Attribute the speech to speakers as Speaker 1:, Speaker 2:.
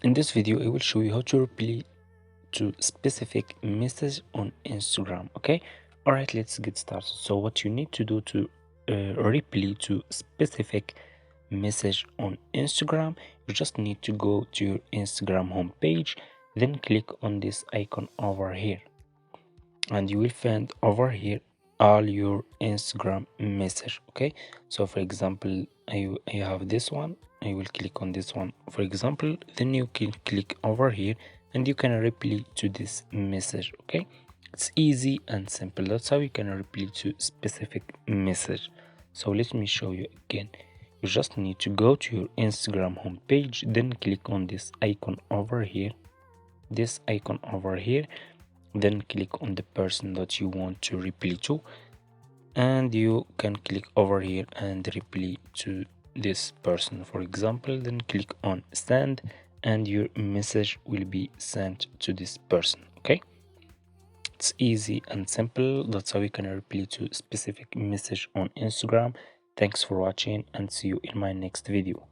Speaker 1: In this video I will show you how to reply to specific message on Instagram. Okay, all right, let's get started. So what you need to do to reply to specific message on Instagram, you just need to go to your Instagram homepage, then click on this icon over here, and you will find over here all your Instagram message. Okay, so for example, I have this one. I will click on this one, for example, then you can click over here and you can reply to this message. Okay, it's easy and simple. That's how you can reply to specific message. So let me show you again. You just need to go to your Instagram homepage, then click on this icon over here, then click on the person that you want to reply to, and you can click over here and reply to this person, for example, then click on send and your message will be sent to this person. Okay, it's easy and simple. That's how you can reply to specific message on Instagram. Thanks for watching and see you in my next video.